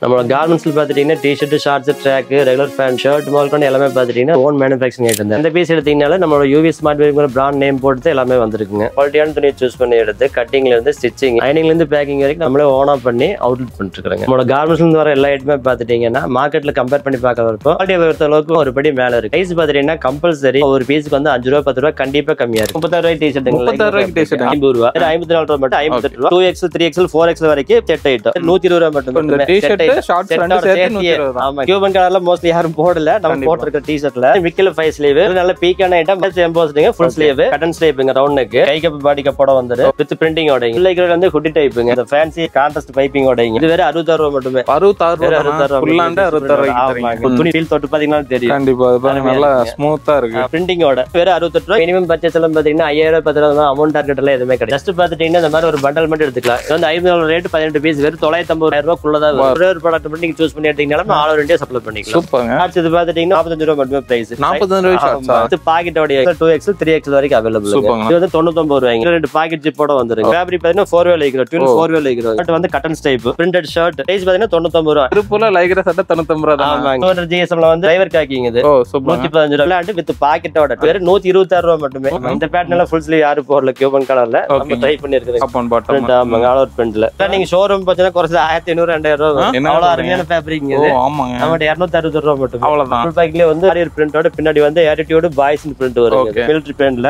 நம்ம கார்மெண்ட்ஸ்ல பாத்துட்டீங்கன்னா T-shirt, shorts, track, regular pant, shirt முதல் கொண்டு எல்லாமே பாத்துட்டீங்கன்னா ஓன் மேனுஃபேக்சரிங் ஐட்டம் தான். இந்த பீஸ் எடுத்தீங்கனால நம்மளோட யூவி ஸ்மார்ட் வேவ்ங்கிற பிராண்ட் நேம் போட்டு எல்லாமே வந்திருக்குங்க. குவாலிட்டியான துணியை சூஸ் பண்ணி எடுத்து கட்டிங்ல இருந்து ஸ்டிச்சிங், லைனிங்ல இருந்து பேக்கிங் வரைக்கும் நம்மளே ஓனா பண்ணி அவுட்லெட் பண்ணிட்டு இருக்காங்க. நம்மளோட கார்மெண்ட்ஸ்ல இருந்து வர எல்லா ஐட்டமே பாத்துட்டீங்கன்னா மார்க்கெட்ல கம்பேர் பண்ணி பார்க்கறப்போ குவாலிட்டி பொறுத்த அளவுக்கு ஒரு படி மேல இருக்கு. பிரைஸ் பாத்துட்டீங்கன்னா கம்பல்சரி ஒரு பீஸ்க்கு வந்து 5 ரூபாய் 10 ரூபாய் கண்டிப்பா கம்மியா இருக்கு. 36 ரூபாய் டி-ஷர்ட் 36 ரூபாய்க்கு டி-ஷர்ட் 50 ரூபாய், 54 ரூபாய் மட்டும் 58 ரூபாய், 2XL 3XL 4XL வரைக்கும் செட் ஐட்டம் 120 ரூபாய் மட்டும். இந்த டி-ஷர்ட் ஷார்ட்ஸ் ரெண்டு சேர்த்து 120 தான். ஆமா, கியூபன் கலர்ல மோஸ்ட்லி யாரும் போடல. நம்ம போட்டுருக்க டி-ஷர்ட்ல விக்கல 5 ஸ்லீவ் நல்ல பீக்கான ஐட்டம் எம்போஸ்டிங் ஃபுல் ஸ்லீவ் கட்டன் ஸ்லீவ்ங்க ரவுண்ட் நெக் கை கப் பாடி கப்போட வந்துரு வித் பிரிண்டிங் ஓடைங்க. இல்லைக்கு வந்து ஹுடி டைப்ங்க. இந்த ஃபேன்சி கான்ட்ராஸ்ட் பைப்பிங் ஓடைங்க. இது வேற 66 ரூபாய் மட்டுமே. 66 ரூபாய் ஃபுல் அண்ட் 66 ரூபாய்க்கு துணி ஃபீல் தொட்டு பாத்தீங்கன்னா தெரியும். கண்டிப்பா அது பாருங்க நல்லா ஸ்மூத்தா இருக்கு. பிரிண்டிங் ஓட வேற 68 ரூபாய். மினிமம் பர்சேஸ் எல்லாம் பாத்தீங்கன்னா 5000 10,000 அமௌண்ட் டார்கெட் எல்லாம் எதுவுமே கிடையாது. ஜஸ்ட் பாத்துட்டீங்கன்னா இந்த மாதிரி ஒரு பண்டல் மட்டும் எடுத்துக்கலாம். இது வந்து 500 ரேட் 18 பீஸ் வெறும் 950,000 ரூபாய்க்குள்ள தான் ஒரே ஒரு ப்ராடக்ட் மட்டும் நீங்க சூஸ் பண்ணி எடுத்தீங்கனாலும் ஆல் ஓவர் இந்தியா சப்ளை பண்ணிக்கலாம். சூப்பர்ங்க. ஷார்ட்ஸ் இது பாத்துட்டீங்கன்னா 45 ரூபாய் மட்டுமே பிரைஸ். 45 ரூபாய் ஷார்ட்ஸ். இது பாக்கெட்டோட 2XL 3XL வரைக்கும் அவைலபிள். இது வந்து 99 ரூபாய்ங்க. ரெண்டு பாக்கெட் ஜிப்போட வந்துருங்க. ஃபேப்ரிக் பாத்தீங்கன்னா 4 வே லைக்ரா, ட்வின் 4 வே லைக்ரா. இது வந்து கட்டன் டைப் பிரிண்டட் ஷர்ட். பிரைஸ் பாத்தீங்கன்னா 99 ரூபாய். திருப்பூர்ல லைக்ரா சட்டை 99 ரூபாய் தான். ஆமாங்க. 200 GSMல வந்து டிரைவர் காக்கிங் இது. 115 ரூபாய் அண்ட் வித் பாக்கெட்டோட வேற 126 ரூபாய் மட்டுமே. இந்த பேட்டர்ன்ல ஃபுல் ஸ்லீவ் யாரும் போடல கியூபன் கலர்ல. நம்ம ட்ரை பண்ணிருக்கோம். Up and bottom. ஆமாங்க. ஆல் ஓவர் பிரிண்ட்ல. நீங்க ஷோரூம் பார்த்தா குறைஞ்சது 1500 2000 ரூபாய். அவ்வளவு அருமையான ஃபேப்ரிக் இது. ஆமாங்க. நம்ம 260 ரூபாய் மட்டும். அவ்வளவுதான். ஃபுல் பேக்லயே வந்து ஆரியர் பிரிண்டோட பின்னாடி வந்து ஆட்டிட்யூட் பாய்ஸ் பிரிண்ட் வருங்க. மிலிட்டரி பிரிண்ட்ல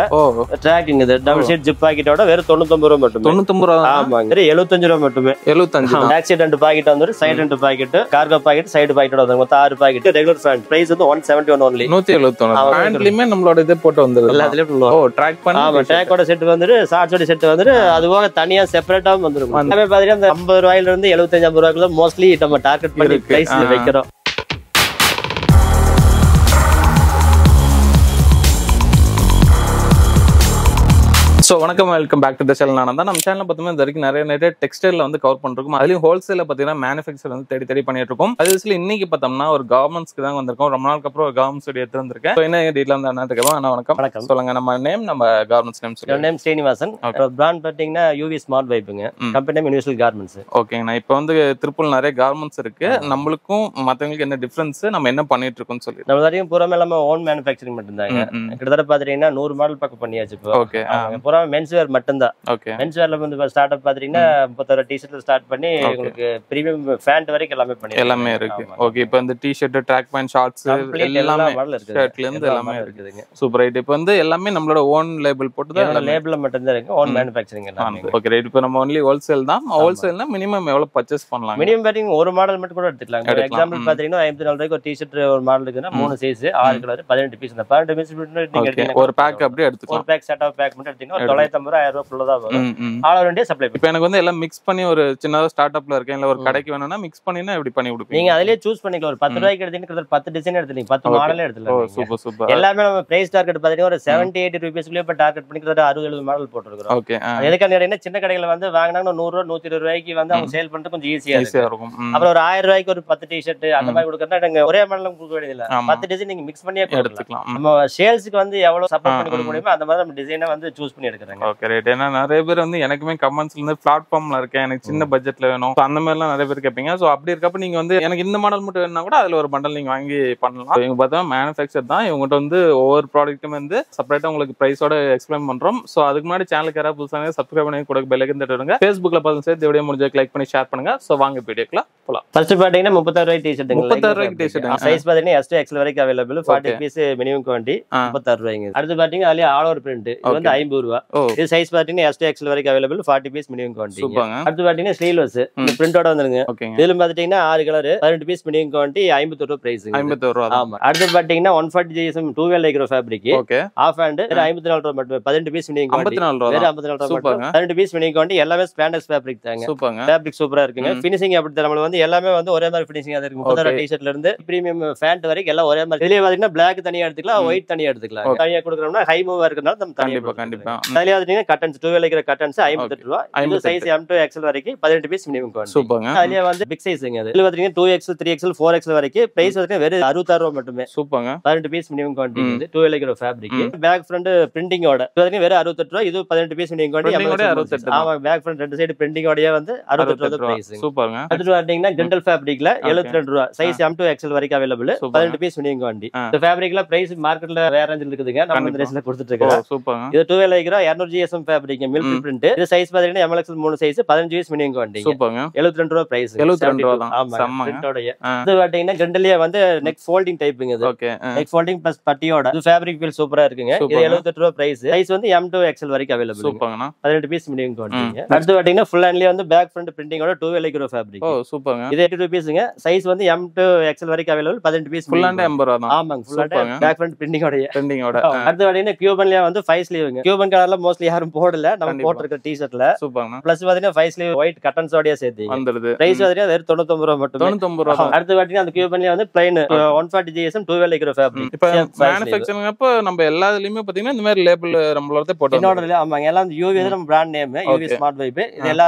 ட்ராக்கிங் இது டபுள் ஷீட் ஜிப் பாக்கெட்டோட வேற 99 ரூபாய் மட்டுமே. 99 ரூபாய். ஆமாங்க. வேற 75 ரூபாய் மட்டுமே. 75. பேக் சைடு ரெண்டு பாக்கெட் வந்து சைடு ரெண்டு pocket cargo pocket side pocket வந்து மொத்தம் 6 பாக்கெட். ரெகுலர் பேண்ட் பிரைஸ் வந்து 171 only. 171. பேண்ட்லயுமே நம்மளோட இது போட்டு வந்துருது. எல்லாத்துலயும் ட்ராக் பண்ணி. ஆமா, ட்ராக்கோட செட் வந்து ஷார்ட்ஸோட செட் வந்து அது போக தனியா செப்பரேட்டாவும் வந்துரும். எல்லாமே பாத்தீங்கன்னா அந்த 50 ரூபாயில இருந்து 75 50 ரூபாய்க்குள்ள மோஸ்ட்லி நம்ம டார்கெட் பண்ணி பிரைஸ் வைக்கிறோம். ஸோ வணக்கம், welcome back to the channel. நான் தான் நம்ம சேனல் பார்த்தோம்னா இது வரைக்கும் நிறைய டெக்ஸ்டைல வந்து கவர் பண்ணிருக்கோம். அதுலயும் ஹோல்சேல பார்த்தீங்கன்னா மேனுஃபேக்சர் வந்து தேடி பண்ணிட்டு இருக்கோம். அது இன்னைக்கு பார்த்தோம்னா ஒரு கார்மெண்ட்ஸ்க்கு தான் வந்திருக்கோம். ரொம்ப நாளுக்கு அப்புறம் ஒரு கார்மெண்ட்ஸ் எடுத்து வந்திருக்கேன். என்ன டீட்டெயில் வந்து என்ன இருக்கோம். வணக்கம். வணக்கம். சொல்லுங்க நம்ம நேம், நம்ம கார்மெண்ட்ஸ் நேம் சொல்லுங்க. நேம் ஸ்ரீனிவாசன். பிராண்ட் பார்த்தீங்கன்னா யூவி ஸ்மார்ட் வைப்புங்க. Company name Universal Garments. ஓகேங்கண்ணா. இப்போ வந்து திருப்பூர் நிறைய கார்மெண்ட்ஸ் இருக்கு. நம்மளுக்கும் மற்றவங்களுக்கு என்ன டிஃபரன்ஸ், நம்ம என்ன பண்ணிட்டு இருக்கோம்னு சொல்லி. நம்ம வரைக்கும் பூராமே எல்லாமே ஓன் மேனுஃபேக்சரிங் மட்டும் தாங்க. கிட்டத்தட்ட பாத்தீங்கன்னா 100 மாடல் பக்கம் பண்ணியாச்சு. இப்போ ஓகே. பூரா மென்ஸ் வேர் மட்டும் தான். ஓகே. மென்ஸ் வேர்ல வந்து ஸ்டார்ட் அப் பாத்தீங்கன்னா 36 டி-ஷர்ட்ல ஸ்டார்ட் பண்ணி உங்களுக்கு பிரீமியம் பேண்ட் வரைக்கும் எல்லாமே பண்ணி எல்லாமே இருக்கு. ஓகே. இப்போ இந்த டி-ஷர்ட், ட்ராக் பேண்ட், ஷார்ட்ஸ் எல்லாமே ஷர்ட்ல இருந்து எல்லாமே இருக்குதுங்க. சூப்பர். ரைட். இப்போ வந்து எல்லாமே நம்மளோட ஓன் லேபிள் போட்டு தான் லேபிள்ல மட்டும் தான் இருக்கு. ஓன் மேனுஃபேக்சரிங் எல்லாமே. ஓகே. ரைட். இப்போ நம்ம ஒன்லி ஹோல்சேல் தான். ஹோல்சேல்னா மினிமம் எவ்வளவு பர்ச்சேஸ் பண்ணலாம்? மினிமம் பாத்தீங்கன்னா ஒரு மாடல் மட்டும் கூட எடுத்துக்கலாம். ஃபார் எக்ஸாம்பிள் பாத்தீங்கன்னா 54 ரூபாய்க்கு ஒரு டி-ஷர்ட் ஒரு மாடல் இருக்குன்னா 3 சைஸ் 6 கலர் 18 பீஸ். அந்த 18 பீஸ் நீங்க எடுத்தீங்கன்னா ஒரு பேக் அப்படியே எடுத்துக்கலாம். ஒரு பேக் செட் ஆஃப் பேக் மட்டும் எடுத்தீங்கன்னா 950 ரூபாய் 1000 ரூபாய் குள்ள தான் வரும். All over India supply. இப்போ எனக்கு வந்து எல்லாம் மிக்ஸ் பண்ணி ஒரு சின்னதா ஸ்டார்ட் அப்ல இருக்கேன், இல்ல ஒரு கடைக்கு வேணும்னா மிக்ஸ் பண்ணினா எப்படி பண்ணி கொடுப்பீங்க? நீங்க அதிலேயே சூஸ் பண்ணிக்கலாம். ஒரு 10 ரூபாய்க்கு எடுத்தீங்கன்னா 10 டிசைன் எடுத்துக்கலாம், 10 மாடலே எடுத்துக்கலாம். Super super. எல்லாமே நம்ம பிரைஸ் டார்கெட் பாத்தீங்கன்னா ஒரு 70 80 ரூபீஸ்க்குள்ளே இப்ப டார்கெட் பண்ணி 60 மாடல் போட்டுருக்கோம். ஓகே. எதுக்காக கேட்டீங்கன்னா சின்ன கடையில வந்து வாங்கினாங்கன்னா 100 ரூபாய் 120 ரூபாய்க்கு வந்து அவங்க சேல் பண்றது கொஞ்சம் ஈஸியா இருக்கும். அப்புறம் ஒரு 1000 ரூபாய்க்கு ஒரு 10 டி-ஷர்ட் அந்த மாதிரி கொடுக்கறதா நீங்க ஒரே மாடலும் கொடுக்க வேண்டியது இல்ல. 10 டிசைன் நீங்க மிக்ஸ் பண்ணியே எடுத்துக்கலாம். நம்ம சேல்ஸ்க்கு வந்து எவ்வளவு சப்போர்ட் பண்ணி கொடுக்க முடியுமோ அந்த மாதிரி நம்ம டிசைனை வந்து சூஸ் பண்ணி எடுக்கறாங்க. ஓகே. ரைட். ஏன்னா நிறைய பேர் வந்து எனக்குமே கமெண்ட்ஸ்ல இருந்து பிளாட்ஃபார்ம்ல இருக்கேன், எனக்கு சின்ன பட்ஜெட்ல வேணும், அந்த மாதிரி எல்லாம் நிறைய பேர் கேட்பீங்க. சோ அப்படி இருக்கப்ப நீங்க வந்து எனக்கு இந்த மாடல் மட்டும் வேணும்னா கூட அதுல ஒரு பண்டல் நீங்க வாங்கி பண்ணலாம். இவங்க பார்த்தா மேனுஃபேக்சர் தான். இவங்ககிட்ட வந்து ஒவ்வொரு ப்ராடக்ட்டும் வந்து செப்பரேட்டா உங்களுக்கு பிரைஸோட எக்ஸ்பிளைன் பண்றோம். சோ அதுக்கு முன்னாடி சேனலுக்கு யாராவது புதுசாக சப்ஸ்கிரைப் பண்ணி கூட பெல் ஐக்கன் தட்டி விடுங்க. Facebookல பார்த்து சேர்த்து வீடியோ முடிஞ்சா லைக் பண்ணி ஷேர் பண்ணுங்க. சோ வாங்க வீடியோக்குள்ள போலாம். ஃபர்ஸ்ட் பாத்தீங்கன்னா 36 ரூபாய் டி-ஷர்ட். 36 ரூபாய்க்கு டி-ஷர்ட். சைஸ் பாத்தீங்கன்னா S to XL வரைக்கும் அவைலபிள். 40 பீஸ் மினிமம் குவாண்டிட்டி 36 ரூபாய்ங்க. அடுத்து பாத்தீங்கன்னா அதுல ஆல் ஓவர் பிரிண்ட். இது வந்து 50 ரூபாய். இது சைஸ் பாத்தீங்கன்னா S to XL வரைக்கும் அவைலபிள். 40 piece minimum quantity. சூப்பர்ங்க. அடுத்து பாத்தீங்கன்னா ஸ்லீவ்லெஸ் இந்த பிரிண்டோட வந்துருங்க. இதுல பாத்தீங்கன்னா 6 கலர் 18 பீஸ் மினிமம் குவாண்டிட்டி 51 ரூபாய் பிரைஸ். 51 ரூபாய். ஆமா. அடுத்து பாத்தீங்கன்னா 140 GSM 2 way Lycra fabric. Okay. Half hand 54 ரூபாய் மட்டும். 18 பீஸ் மினிமம் குவாண்டிட்டி. 54 ரூபாய். வேற 54 ரூபாய் மட்டும். 18 பீஸ் மினிமம் குவாண்டிட்டி. எல்லாமே ஸ்பாண்டெக்ஸ் ஃபேப்ரிக் தாங்க. சூப்பர்ங்க. ஃபேப்ரிக் சூப்பரா இருக்குங்க. ஃபினிஷிங் அப்படி நம்ம வந்து எல்லாமே வந்து ஒரே மாதிரி ஃபினிஷிங் அது இருக்கு. 36 டி-ஷர்ட்ல இருந்து பிரீமியம் பேண்ட் வரைக்கும் எல்லாம் ஒரே மாதிரி. இதுலயே பாத்தீங்கன்னா Black தனியா எடுத்துக்கலாம், ஒயிட் தனியா எடுத்துக்கலாம். தனியா கொடுக்கறோம்னா ஹை மூவா இருக்கறனால நம்ம தனியா. கண்டிப்பா. அதுல பாத்தீங்கன்னா கட்டன்ஸ் 2 வைக்கிற கட்டன்ஸ் 58 ரூபாய். இது சைஸ் M to XL வரைக்கும் 18 பீஸ் மினிமம் குவாண்டிட்டி. சூப்பர்ங்க. அதுல வந்து பிக் சைஸ்ங்க. அது பாத்தீங்கன்னா 2XL 3XL 4XL வரைக்கும் பிரைஸ் வந்து வெறும் 66 ரூபாய் மட்டுமே. சூப்பர்ங்க. 18 பீஸ் மினிமம் குவாண்டிட்டி. இது 2 வைக்கிற ஃபேப்ரிக். பேக் ஃப்ரண்ட் பிரிண்டிங் ஓட பாத்தீங்கன்னா வெறும் 68 ரூபாய். இது 18 பீஸ் மினிமம் குவாண்டிட்டி. ஆமா பேக் ஃப்ரண்ட் ரெண்டு சைடு பிரிண்டிங் ஓடயே வந்து 68 ரூபாய் பிரைஸ். சூப்பர்ங்க. அடுத்து பாத்தீங்கன்னா கிண்டல் ஃபேப்ரிக்ல 72 ரூபாய். சைஸ் M to XL வரைக்கும் அவேலபிள். 18 piece minimum quantity. இந்த ஃபேப்ரிக்ல பிரைஸ் மார்க்கெட்ல வேற ரேஞ்சில இருக்குதுங்க. நம்ம இந்த ரேஞ்சில கொடுத்துட்டு இருக்கோம். சூப்பர்ங்க. இது 2 வைக்கிற 200 GSM ஃபேப்ரிக் மில்க் பிரிண்ட். இது சைஸ் பாத்தீங்கன்னா MLXL 3 size 15 piece minimum quantity. சூப்பர்ங்க. 72 ரூபாய் பிரைஸ். 72 ரூபாய் தான். ஆமா செம்மங்க. பிரிண்டோட. இது பாத்தீங்கன்னா கிண்டல்ல வந்து நெக் ஃபோல்டிங் டைப்ங்க. இது ஓகே. நெக் ஃபோல்டிங் பிளஸ் பட்டியோட. இது ஃபேப்ரிக் ஃபீல் சூப்பரா இருக்குங்க. இது 78 ரூபாய் பிரைஸ். சைஸ் வந்து M to XL வரைக்கும் அவேலபிள். சூப்பர்ங்கண்ணா. 18 பீஸ் மினிமம் குவாண்டிட்டி. அடுத்து பாத்தீங்கன்னா ஃபுல் ஹேண்ட்லயே வந்து பேக் ஃப்ரண்ட் பிரிண்டிங்கோட 2 வைக்கிற ஃபேப்ரிக். ஓ சூப்பர்ங்க. இது 82 பீஸ்ங்க. சைஸ் வந்து M to XL வரைக்கும் அவேலபிள். 18 பீஸ் ஃபுல் ஹேண்ட் 80 ரூபாய் தான். ஆமாங்க ஃபுல் ஹேண்ட் பேக் ஃப்ரண்ட் பிரிண்டிங்கோட. அடுத்து பாத்தீங்கன்னா கியூபன்ல வந்து 5 ஸ்லீவ்ங்க. கியூபன் கலர்ல மோஸ்ட்லி யாரும் போடல. நம்ம போட்டுருக்க டி-ஷர்ட்ல. சூப்பர்ங்க. பிளஸ் பாத்தீங்கன்னா 5 ஸ்லீவ் ஒயிட் கட்டன்ஸ் ஓடயே சேர்த்து வந்துருது. பிரைஸ் பாத்தீங்கன்னா வெறும் 99 ரூபாய் மட்டும். 99 ரூபாய். அடுத்து பாத்தீங்கன்னா அந்த கியூபன்ல வந்து ப்ளைன் 140 GSM 2 வைக்கிற ஃபேப்ரிக். இப்போ மேனுஃபேக்சரிங் அப்ப நம்ம எல்லாத்துலயுமே பாத்தீங்கன்னா இந்த மாதிரி லேபிள் நம்மளோட போட்டு என்னோட ஆமாங்க எல்லாம் UV நம்ம brand name UV smart vibe. இது எல்லா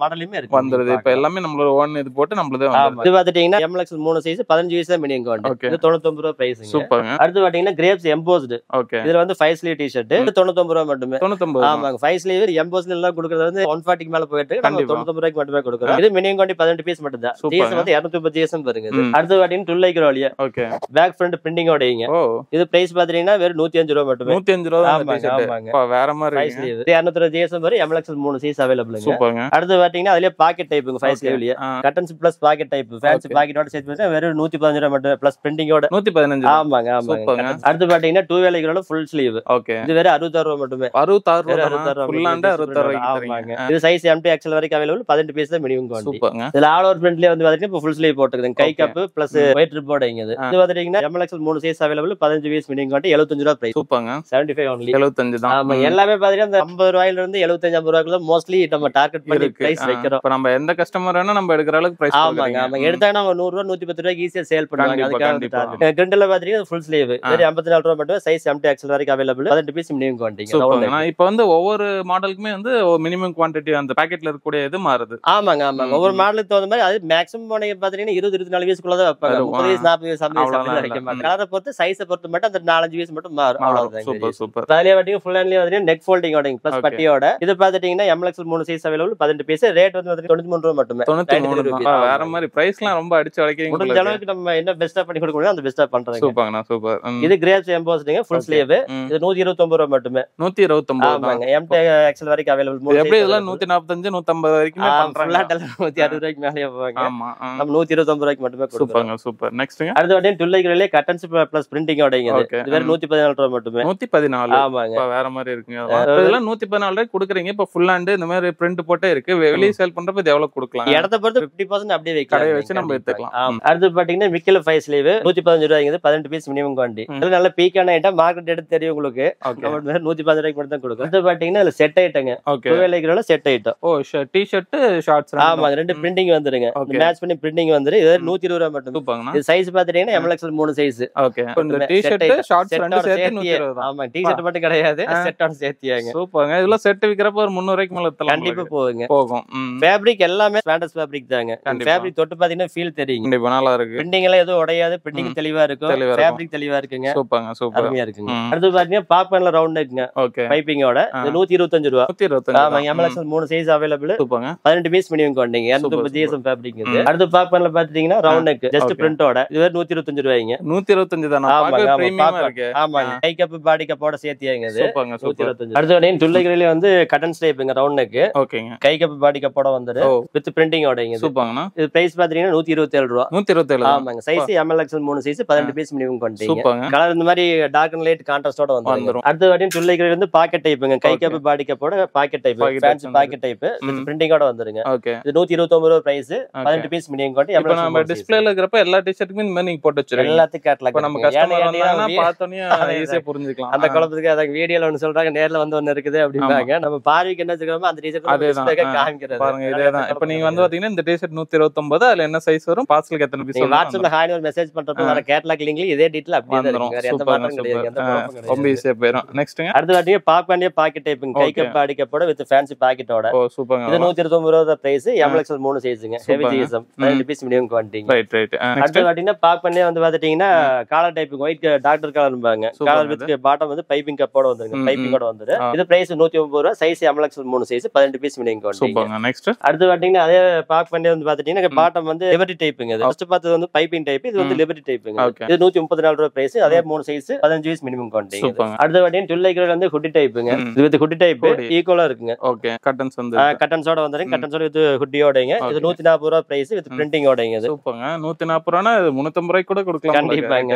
மாடலுமே இருக்கு. வந்துருது. இப்போ எல்லாமே நம்மளோட ஓன் இது போட்டு நம்மளதே வந்துருது. இது பாத்தீங்கன்னா MLXL 3 size 15 piece minimum quantity. இது 99 ரூபாய் பிரைஸ். சூப்பர்ங்க. அடுத்து பாத்தீங்கன்னா கிரேப்ஸ் எம்போஸ்ட். ஓகே. இதுல வந்து 5 ஸ்லீவ் டி-ஷர்ட் 99 ரூபாய் மட்டுமே. 99. ஆமாங்க 5 ஸ்லீவ் எம்போஸ்ட் எல்லாம் கொடுக்கிறது வந்து 140 க்கு மேல போயிட்டு நம்ம 99 ரூபாய்க்கு மட்டுமே கொடுக்கிறோம். இது மினிமம் குவாண்டிட்டி 18 பீஸ் மட்டும் தான். GSM வந்து 230 GSM வருங்க. அடுத்து பாத்தீங்கன்னா 2 வைக்கிற வழியா. ஓகே. பேக் ஃப்ரண்ட் பிரிண்டிங் ஓடைங்க. இது பிரைஸ் பாத்தீங்கன்னா வெறும் 105 ரூபாய் மட்டுமே. 105 ரூபாய் தான் டி-ஷர்ட். ஆமாங்க. வேற மாதிரி 5 ஸ்லீவ் 230 GSM வரை MLXL 3 சைஸ் அவேலபிள்ங்க. சூப்பர்ங்க. அடுத்து பாத்தீங்கன்னா அதுலயே பாக்கெட் டைப்ங்க 5 ஸ்லீவ்லயே. கட்டன்ஸ் பிளஸ் பாக்கெட் டைப். ஃபேன்சி பாக்கெட்டோட சேர்த்து பார்த்தா வெறும் 115 ரூபாய் மட்டும் பிளஸ் பிரிண்டிங்கோட 115. ஆமாங்க ஆமாங்க. அடுத்து பாத்தீங்கன்னா 2 வைக்கிற ஃபுல் ஸ்லீவ். ஓகே. இது வெறும் 66 ரூபாய் மட்டுமே. 66 ரூபாய். ஃபுல் ஹேண்ட் 66 ரூபாய்க்கு ஆமாங்க. இது சைஸ் M to XL வரைக்கும் அவேலபிள். 18 பீஸ் தான் மினிமம் குவாண்டிட்டி. சூப்பர்ங்க. இதுல ஆல் ஓவர் பிரிண்ட்லயே வந்து பாத்தீங்கன்னா இப்ப ஃபுல் ஸ்லீவ் போட்டுருக்குங்க. கை கப் பிளஸ் ஒயிட் ரிப்போர்ட் இங்க. இது பாத்தீங்கன்னா MLXL 3 size available. 15 piece minimum quantity. 75 ரூபாய் பிரைஸ். சூப்பர்ங்க. 75 only. 75 தான். ஆமா எல்லாமே பாத்தீங்கன்னா அந்த 50 ரூபாயில இருந்து 75 50 ரூபாய்க்குள்ள மோஸ்ட்லி நம்ம டார்கெட் பண்ணி பிரைஸ் வைக்கிறோம். இப்ப நம்ம எந்த கஸ்டமர் வேணா நம்ம எடுக்கிற அளவுக்கு பிரைஸ் ஆமாங்க ஆமாங்க. எடுத்தாங்கன்னா 100 ரூபாய் 110 ரூபாய்க்கு ஈஸியா சேல் பண்ணுவாங்க. அதுக்காக டார்கெட். கிண்டல்ல பாத்தீங்கன்னா ஃபுல் ஸ்லீவ் வெறும் 54 ரூபாய் மட்டும். சைஸ் M to XL வரைக்கும் அவேலபிள். 18 piece minimum quantity. சூப்பர்ங்க. இப்போ வந்து ஒவ்வொரு மாடலுக்குமே வந்து மினிமம் குவாண்டிட்டி அந்த பாக்கெட்ல இருக்கக்கூடிய இது மாறுது. ஆமாங்க ஆமாங்க. ஒவ்வொரு மாடலுக்கு தகுந்த மாதிரி அது மேக்ஸிமம் பாத்தீங்கன்னா 20 24 பீஸ்க்குள்ள தான் வைப்பாங்க. 30 பீஸ் 40 பீஸ் 50 பீஸ் அப்படி வைக்க மாட்டாங்க. கலரை பொறுத்து சைஸை பொறுத்து மட்டும் அந்த 4-5 பீஸ் மட்டும் மாறும். அவ்வளவுதான். Super super. அதுலயே பாத்தீங்கன்னா ஃபுல் ஹேண்ட்லயே வந்து நெக் ஃபோல்டிங் ஓடிங் பிளஸ் பட்டியோட. இது பாத்தீங்கன்னா MLXL 3 size available. 18 piece. Rate வந்து 93 ரூபாய் மட்டுமே. 93. வேற மாதிரி பிரைஸ்லாம் ரொம்ப அடிச்சு வளைக்கிறீங்க. முடிஞ்ச அளவுக்கு நம்ம என்ன பெஸ்டா பண்ணி கொடுக்க முடியும் அந்த பெஸ்டா பண்றாங்க. சூப்பர்ங்கண்ணா சூப்பர். இது கிரேப்ஸ் எம்போஸ்டுங்க ஃபுல் ஸ்லீவ். இது 129 ரூபாய் மட்டுமே. 129. ஆமாங்க. M to XL வரைக்கும் அவேலபிள். எப்படி இதெல்லாம் 145 150 வரைக்கும் பண்றாங்க. ஃபுல்லா 160 ரூபாய்க்கு மேலயே போவாங்க. ஆமா. நம்ம 129 ரூபாய்க்கு மட்டுமே கொடுக்கிறோம். சூப்பர்ங்க சூப்பர். நெக்ஸ்ட்ங்க. அடுத்து வந்து டுல்லைகளே கட்டன்ஸ் பிளஸ் பிரிண்டிங் ஓடைங்க. இது வேற 114 ரூபாய் மட்டுமே. 114. ஆமாங்க. வேற மாதிரி இருக்குங்க. இதெல்லாம் 114 ரூபாய்க்கு கொடுக்குறீங்க. இப்ப ஃபுல் ஹேண்ட் இந்த மாதிரி பிரிண்ட் போட்டே இருக்கு. வெளிய சேல் பண்றப்ப இது எவ்வளவு கொடுக்கலாம்? இடத்தை பொறுத்து 50% அப்படியே வைக்கலாம். கடையை வச்சு நம்ம எடுத்துக்கலாம். அடுத்து பாத்தீங்கன்னா மிக்கல 5 ஸ்லீவ் 115 ரூபாய்க்கு 18 பீஸ் மினிமம் குவாண்டிட்டி. இது நல்ல பீக்கான ஐட்டம். மார்க்கெட் எடுத்து தெரியும் உங்களுக்கு. நம்ம 115 ரூபாய்க்கு மட்டும் தான் கொடுக்கும். அடுத்து பாத்தீங்கன்னா இதுல செட் ஐட்டங்க. ஓகே. 2 வைக்கிறல செட் ஐட்டம். ஓ டி-ஷர்ட் ஷார்ட்ஸ். ஆமா ரெண்டு பிரிண்டிங் வந்துருங்க. மேட்ச் பண்ணி பிரிண்டிங் வந்துரு. இது 120 ரூபாய் மட்டும். சூப்பர்ங்கண்ணா. இது சைஸ் பாத்தீங்கன்னா MLXL 3 சைஸ். ஓகே. இந்த டி-ஷர்ட் ஷார்ட்ஸ் ரெண்டு சேர்த்து 120 தான். ஆமா டி-ஷர்ட் மட்டும் கிடையாது. செட் ஆன் சேர்த்தியாங்க. சூப்பர்ங்க. இதெல்லாம் செட் விக்கிறப்ப ஒரு 300 ரூபாய்க்கு மேல தரலாம். கண்டிப்பா போகுங்க. போகும். ஃபேப்ரிக் எல்லாமே ஸ்டாண்டர்ட் ஃபேப்ரிக் தாங்க. ஃபேப்ரிக் தொட்டு பாத்தீங்கன்னா ஃபீல் தெரியும். கண்டிப்பா நல்லா இருக்கு. பிரிண்டிங் எல்லாம் எதுவும் உடையாது. பிரிண்டிங் தெளிவா இருக்கும். ஃபேப்ரிக் தெளிவா இருக்குங்க. சூப்பர்ங்க சூப்பர். அருமையா இருக்குங்க. அடுத்து பாத்தீங்கன்னா பாப்கார்ன்ல ரவுண்ட் நெக்ங்க. ஓகே. பைப்பிங்கோட இது 125 ரூபாய். 125. ஆமா MLXL 3 சைஸ் அவேலபிள். சூப்பர்ங்க. 18 piece minimum quantity. 230 GSM fabric இது. அடுத்து பாப்கார்ன்ல பாத்தீங்கன்னா ரவுண்ட் நெக் ஜஸ்ட் பிரிண்டோட இது 125 ரூபாய்ங்க. 125 தானா? பாக்க பிரீமியமா இருக்கு. ஆமாங்க. கை கப் பாடி கப்போட சேர்த்தியாங்க இது. சூப்பர்ங்க சூப்பர். 125. அடுத்து வந்து துல்லைகளிலே வந்து கட்டன்ஸ் டைப்ங்க ரவுண்ட் நெக். ஓகேங்க. கை கப் பாடி கப்போட வந்துரு வித் பிரிண்டிங் ஓடைங்க. சூப்பர்ங்கண்ணா. இது பிரைஸ் பாத்தீங்கன்னா 127 ரூபாய். 127. ஆமாங்க. Size MLXL 3 size 18 piece minimum quantity. சூப்பர்ங்க. கலர் இந்த மாதிரி டார்க் அண்ட் லைட் கான்ட்ராஸ்டோட வந்துரும். அடுத்து வந்து துல்லைகளிலே வந்து பாக்கெட் டைப்ங்க. கை கப் பாடி கப்போட pocket type. Fancy pocket type with பிரிண்டிங்கோட வந்துருங்க. ஓகே. இது 129 ரூபாய் பிரைஸ். 18 piece minimum quantity. இப்போ நம்ம டிஸ்ப்ளேல இருக்கறப்ப எல்லா டி-ஷர்ட்டுமே இந்த மாதிரி நீங்க போட்டு வச்சிருக்கீங்க. எல்லாத்துக்கும் கேட்டலாக். இப்போ நம்ம கஸ்டமர் வந்தாங்கன்னா பார்த்தோனே ஈஸியா புரிஞ்சுக்கலாம். அந்த குழப்பத்துக்கு அத வீடியோல ஒன்னு சொல்றாங்க, நேர்ல வந்து ஒன்னு இருக்குது அப்படிம்பாங்க. நம்ம பார்வைக்கு என்ன வச்சிருக்கோமோ அந்த டி-ஷர்ட் டிஸ்ப்ளேல காமிக்கிறது. பாருங்க இதேதான். இப்போ நீங்க வந்து பாத்தீங்கன்னா இந்த டி-ஷர்ட் 129 அதுல என்ன சைஸ் வரும்? பார்சலுக்கு எத்தனை பீஸ் வரும்? வாட்ஸ்அப்ல ஹாய் ஒரு மெசேஜ் பண்றப்ப வர கேட்டலாக் லிங்க்ல இதே டீடைல் அப்படியே தான் இருக்கும். வேற எந்த மாற்றமும் கிடையாது. எந்த குழப்பமும் கிடையாது. ரொம்ப ஈஸியா போயிடும். நெக்ஸ்ட்ங்க. அடுத்து பாத்தீங்கன்னா பாப்கார்னே பாக்கெட் டைப்புங்க, கை கப் அடிக்கப்போட வித் ஃபேன்சி பாக்கெட்டோட. ஓ சூப்பர்ங்க. இது 129 ரூபாய் பிரைஸ். MLXL 3 சைஸ்ங்க, heavy GSM 2 piece minimum quantity. Right right. அடுத்து பாத்தீங்கன்னா பாப்கார்னே வந்து பாத்துட்டீங்கன்னா காலர் டைப்புங்க, ஒயிட் டாக்டர் காலர்பாங்க. காலர் வித் பாட்டம் வந்து பைப்பிங் கப்போட வந்துருங்க, பைப்பிங்கோட வந்துரு. இது பிரைஸ் 130 ரூபாய். Size MLXL 3 size 18 piece minimum quantity. சூப்பர்ங்க. நெக்ஸ்ட் அடுத்து பாத்தீங்கன்னா அதே பாப்கார்னே வந்து பாத்துட்டீங்கன்னா பாட்டம் வந்து லிபர்ட்டி டைப்புங்க. இது ஃபர்ஸ்ட் பார்த்தது வந்து பைப்பிங் டைப், இது வந்து லிபர்ட்டி டைப்புங்க. இது 134 ரூபாய் பிரைஸ். அதே 3 சைஸ் 15 பீஸ் மினிமம் குவாண்டிட்டி. அடுத்து பாத்தீங்கன்னா டுல்லைக்ரல் வந்து ஹுட்டி டைப்புங்க. இது வித் ஹுட்டி டைப் ஈக்குவலா இருக்குங்க. ஓகே கட்டன்ஸ் வந்து கட்டன்ஸோட வந்துருங்க, கட்டன்ஸோட வித் ஹுட்டியோடங்க. இது 140 ரூபாய் பிரைஸ் வித் பிரிண்டிங்கோடங்க. இது சூப்பர்ங்க. 140 ரூபானா 350 ரூபாய்க்கு கூட கொடுக்கலாம் கண்டிப்பாங்க.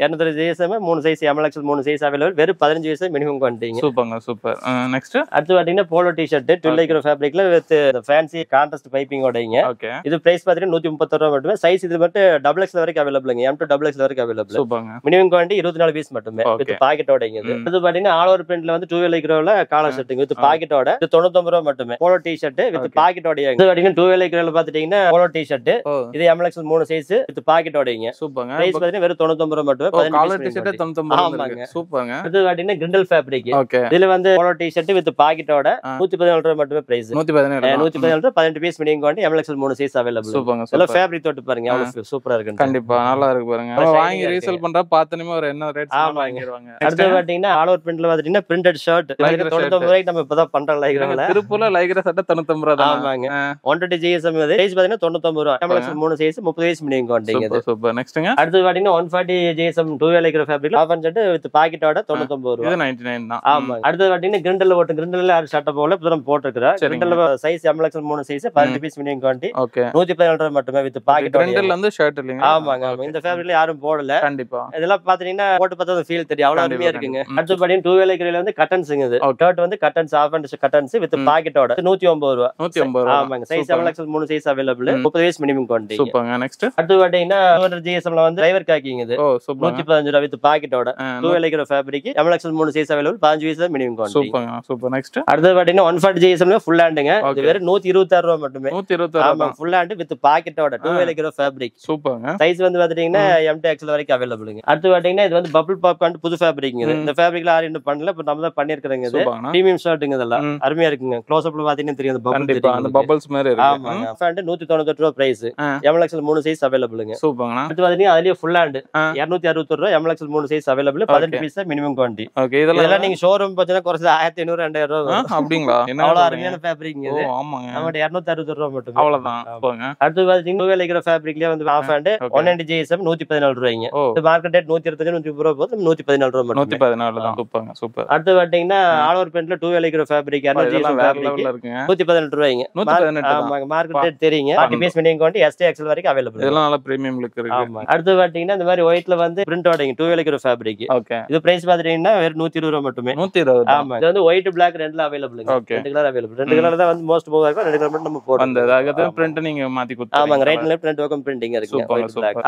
200 GSM 3 size MLXL 3 size available. வெறும் 15 பீஸ் மினிமம் குவாண்டிட்டி. சூப்பர்ங்க சூப்பர். நெக்ஸ்ட் அடுத்து பாத்தீங்கன்னா போலோ டி-ஷர்ட் டுல்லைக்ரல் ஃபேப்ரிக்ல வித் ஃபேன்சி கான்ட்ராஸ்ட் பைப்பிங்கோடங்க. ஓகே இது பிரைஸ் பாத்தீங்கன்னா 130 ரூபாய் மட்டுமே. சைஸ் இது மட்டும் XXL வரைக்கும் அவைலபிள்ங்க, M to XXL வரைக்கும் அவைலபிள். சூப்பர்ங்க. மினிமம் குவாண்டிட்டி 24 பீஸ் மட்டுமே வித் பாக்கெட்டோடங்க. இது அடுத்து பாத்தீங்கன்னா ஆல் ஓவர் பிரிண்ட்ல வந்து டுல்லைக்ரல்ல காலர் ஷர்ட்டுங்க வித் பாக்கெட்டோட. இது 99 ரூபாய் மட்டுமே. போலோ டி-ஷர்ட் வித் பாக்கெட்டோடங்க. இது பாத்தீங்கன்னா டுல்லைக்ரல்ல பாத்துட்டீங்கன்னா போலோ டி-ஷர்ட் இது MLXL 3 சைஸ் வித் பாக்கெட்டோடங்க. சூப்பர்ங்க. பிரைஸ் பாத்தீங்கன்னா வெறும் 99 ரூபாய் மட்டுமே. காலர் டி-ஷர்ட் 99 ரூபாய். சூப்பர்ங்க. இது பாத்தீங்கன்னா கிரிண்டல் ஃபேப்ரிக். ஓகே இதுல வந்து போலோ டி-ஷர்ட் வித் பாக்கெட்டோட 114 ரூபாய் மட்டுமே பிரைஸ். 114 ரூபாய் 18 piece minimum quantity. MLXL 3 size available. சூப்பர்ங்க. எல்லாம் ஃபேப்ரிக் தொட்டு பாருங்க, எவ்வளவு சூப்பரா இருக்கு. கண்டிப்பா நல்லா இருக்கு பாருங்க. நம்ம வாங்கி ரீசேல் பண்றா பார்த்தனமே ஒரு என்ன ரேட் வாங்கிடுவாங்க. அடுத்து பாத்தீங்கன்னா ஆல் ஓவர் பிரிண்ட்ல பாத்தீங்கன்னா பிரிண்டட் ஷர்ட் 99 ரூபாய்க்கு நம்ம இப்பதான் பண்றோம். லைக்ரல திருப்பூர்ல லைக்ரா சட்டை 99 ரூபாய் தான். ஆமாங்க. 120 GSM இது பிரைஸ் பாத்தீங்கன்னா 99 ரூபாய். MLXL 3 size 30 piece minimum quantity. இது சூப்பர். நெக்ஸ்ட்ங்க அடுத்து பாத்தீங்கன்னா 140 GSM 2 Lycra fabric half and shirt with பாக்கெட்டோட 99 ரூபாய். இது 99 தான். ஆமாங்க. அடுத்து பாத்தீங்கன்னா கிரிண்டல்ல ஓட்டு, கிரிண்டல்ல யார் ஷர்ட் போல இப்பதான் போட்டுக்கறா. கிரிண்டல்ல size MLXL 3 size 18 piece minimum quantity. Okay 114 ரூபாய் மட்டுமே வித் பாக்கெட். கிரிண்டல்ல வந்து ஷர்ட் இல்லங்க. ஆமாங்க. இந்த ஃபேப்ரிக்ல யாரும் போடல. கண்டிப்பா இதெல்லாம் பாத்தீங்கன்னா போட்டு பார்த்தா அந்த ஃபீல் தெரியும், அவ்வளவு அருமையா இருக்குங்க. அடுத்து பாத்தீங்கன்னா 2 லைக்ரல வந்து கட்டன்ஸ்ங்க. இது ஷர்ட் வந்து cottons half and cottons with பாக்கெட்டோட 109 ரூபாய். 109 ரூபாய். ஆமாங்க. Size MLXL 3 size available. 30 piece minimum quantity. சூப்பர்ங்க. நெக்ஸ்ட் அடுத்து பாத்தீங்கன்னா 200 GSMல வந்து டிரைவர் காக்கிங்க. இது 115 ரூபாய் வித் பாக்கெட்டோட 2 Lycra fabric. MLXL 3 size available. 15 piece minimum quantity. சூப்பர்ங்க. சூப்பர். நெக்ஸ்ட் அடுத்து பாத்தீங்கன்னா 140 GSMல ஃபுல் ஹேண்டுங்க. இது வெறும் 126 ரூபாய் மட்டுமே. 126 ஆமா, ஃபுல் ஹேண்ட் வித் பாக்கெட்டோட 2 லைக்ரா ஃபேப்ரிக். சூப்பர்ங்க. சைஸ் வந்து பாத்தீங்கன்னா M to XL வரைக்கும் அவைலபிள்ங்க. அடுத்து பாத்தீங்கன்னா இது வந்து பபிள் பாப்கார்ன் புது ஃபேப்ரிக்ங்க. இது இந்த ஃபேப்ரிக்ல யாரும் இன்னும் பண்ணல, இப்ப நம்ம தான் பண்ணிருக்கறோங்க. இது பிரீமியம் ஷர்ட்ங்க. இதெல்லாம் அருமையா இருக்குங்க. க்ளோஸ் அப்ல பாத்தீங்கன்னா தெரியும் அந்த பபிள். கண்டிப்பா அந்த பபிள்ஸ் மாதிரி இருக்கு. ஆமாங்க. ஃபேண்ட் 198 ரூபாய் பிரைஸ். MLXL 3 size அவைலபிள்ங்க. சூப்பர்ங்க. அடுத்து பாத்தீங்கன்னா அதுலயே ஃபுல் ஹேண்ட் 261 ரூபாய். MLXL 3 size available. 18 piece minimum quantity. Okay இதெல்லாம் நீங்க ஷோரூம் பார்த்தா குறைஞ்சது 1500 2000 ரூபாய். அப்படிங்களா? என்ன அவ்வளவு அருமையான ஃபேப்ரிக்ங்க இது. ஆமாங்க. நம்ம 260 ரூபாய் மட்டும். அவ்வளவுதான். போங்க. அடுத்து பாத்தீங்கன்னா 2 லைக்ரா ஃபேப்ரிக்லயே வந்து ஆஃப் ஹேண்ட் 190 GSM 114 ரூபாய்ங்க. இது மார்க்கெட் ரேட் 125 130 ரூபாய் போது 114 ரூபாய் மட்டும். 114 தான். சூப்பர்ங்க. சூப்பர். அடுத்து பாத்தீங்கன்னா ஆல் ஓவர் பிரிண்ட்ல 2 லைக்ரா ஃபேப்ரிக் 200 GSM வேற லெவல்ல இருக்குங்க. 118 ரூபாய்ங்க. 118 ஆமாங்க. மார்க்கெட் ரேட் தெரியுங்க. 40 piece minimum quantity ST XL வரைக்கும் அவைலபிள். இதெல்லாம் நல்ல பிரீமியம் லுக் இருக்கு. ஆமா. அடுத்து பாத்தீங்கன்னா இந்த மாதிரி ஒயிட்ல வந்து பிரிண்ட் ஓடிங்க 2 லைக்ரா ஃபேப்ரிக். ஓகே இது பிரைஸ் பாத்தீங்கன்னா வெறும் 120 ரூபாய் மட்டுமே. 120. ஆமா. இது வந்து ஒயிட் பிளாக் ரெண்டுல அவைலபிள்ங்க. ரெண்டு கலர் அவைலபிள். ரெண்டு கலர் தான் வந்து மோஸ்ட் மூவ் ஆகும். ரெண்டு கலர் மட்டும் நம்ம போடுறோம். அந்த அதாவது பிரிண்ட் நீங்க மாத்தி கொடுத்தீங்க. ஆமாங்க. ரைட் லெஃப்ட் ரெண்டு பக்கம் பிரிண்டிங் இருக்கு.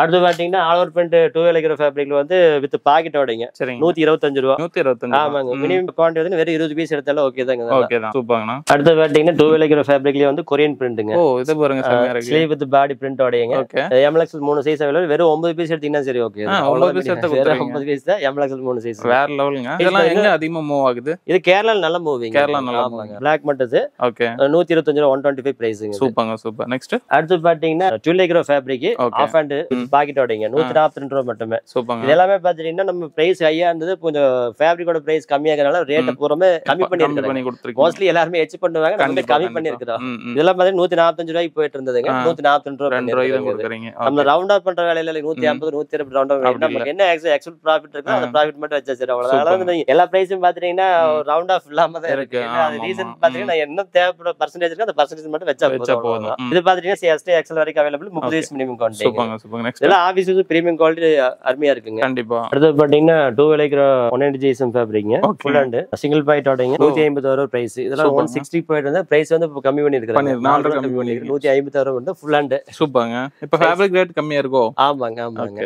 அடுத்து பாத்தீங்கன்னா ஆல் ஓவர் பிரிண்ட் 2 லைக்ரா ஃபேப்ரிக்ல வந்து வித் பாக்கெட் ஓடிங்க. 125 ரூபாய். 125. ஆமாங்க. மினிமம் குவாண்டிட்டி வந்து வெறும் 20 பீஸ் எடுத்தாலும் ஓகே தாங்க. ஓகே தான். சூப்பர்ங்க. அடுத்து பாத்தீங்கன்னா 2 லைக்ரா ஃபேப்ரிக்ல வந்து கொரியன் பிரிண்ட்ங்க. ஓ இது பாருங்க செமையா இருக்கு. ஸ்லீவ் வித் பாடி பிரிண்ட் ஓடிங்க. MLXL 3 size available. வெறும் 9 பீஸ் எடுத்தீங்கன்னா சரி ஓகே. 9 பீஸ் எடுத்தா வெறும் 9 பீஸ் தான் MLXL 3 சைஸ். வேற லெவல்ங்க. இதெல்லாம் எங்க அதிகமா மூவ் ஆகுது? இது கேரளால நல்ல மூவிங். கேரளா நல்லா மூவிங். பிளாக் மட்டும். ஓகே 125 ரூபாய் 125 பிரைஸ்ங்க. சூப்பர்ங்க. சூப்பர். நெக்ஸ்ட் அடுத்து பாத்தீங்கன்னா 2 Lycra fabric half hand with pocket ஓடிங்க 142 ரூபாய் மட்டுமே. சூப்பர்ங்க. இது எல்லாமே பாத்தீங்கன்னா நம்ம பிரைஸ் ஹையா இருந்தது, கொஞ்சம் ஃபேப்ரிக்கோட பிரைஸ் கம்மியாகறனால ரேட் பூரமே கம்மி பண்ணி கொடுத்திருக்கோம். மோஸ்ட்லி எல்லாரும் எச் பண்ணுவாங்க, நம்ம கம்மி பண்ணிருக்கோம். இதெல்லாம் பாத்தீங்கன்னா 145 ரூபாய்க்கு போயிட்டு இருந்ததுங்க. 142 ரூபாய். நம்ம ரவுண்ட் ஆஃப் பண்ற வேலையில 150 120 ரவுண்ட் ஆஃப் நமக்கு என்ன எக்ஸல் ப்ராஃபிட் இருக்கோ அந்த ப்ராஃபிட் மட்டும் வச்சா சரி. அவ்வளவுதான். எல்லா பிரைஸும் பாத்தீங்கன்னா ரவுண்ட் ஆஃப் இல்லாம தான் இருக்கு. அது ரீசன் பாத்தீங்கன்னா என்ன தேவைப்படுற பெர்சன்டேஜ் இருக்கு அந்த பெர்சன்டேஜ் மட்டும் வச்சா போதும். இது பாத்தீங்கன்னா ST XL வரைக்கும் அவைலபிள். 30 piece minimum quantity. சூப்பர்ங்க. சூப்பர்ங்க. நெக்ஸ்ட் இதெல்லாம் ஆபீஸ்க்கு பிரீமியம் குவாலிட்டி அருமையா இருக்குங்க. கண்டிப்பா. அடுத்து பாத்தீங்கன்னா 2 லைக்ரா 190 GSM ஃபேப்ரிக்ங்க. ஃபுல் ஹேண்ட் சிங்கிள் பாயிண்ட் ஓடிங்க 150 ரூபாய் பிரைஸ். இதெல்லாம் 160 போயிட்டு இருந்தா பிரைஸ் வந்து கம்மி பண்ணிருக்காங்க. 4 கம்மி பண்ணிருக்காங்க. 150 ரூபாய் வந்து ஃபுல் ஹேண்ட். சூப்பர்ங்க. இப்போ ஃபேப்ரிக் ரேட் கம்மியா இருக்கோ? ஆமாங்க. ஆமாங்க.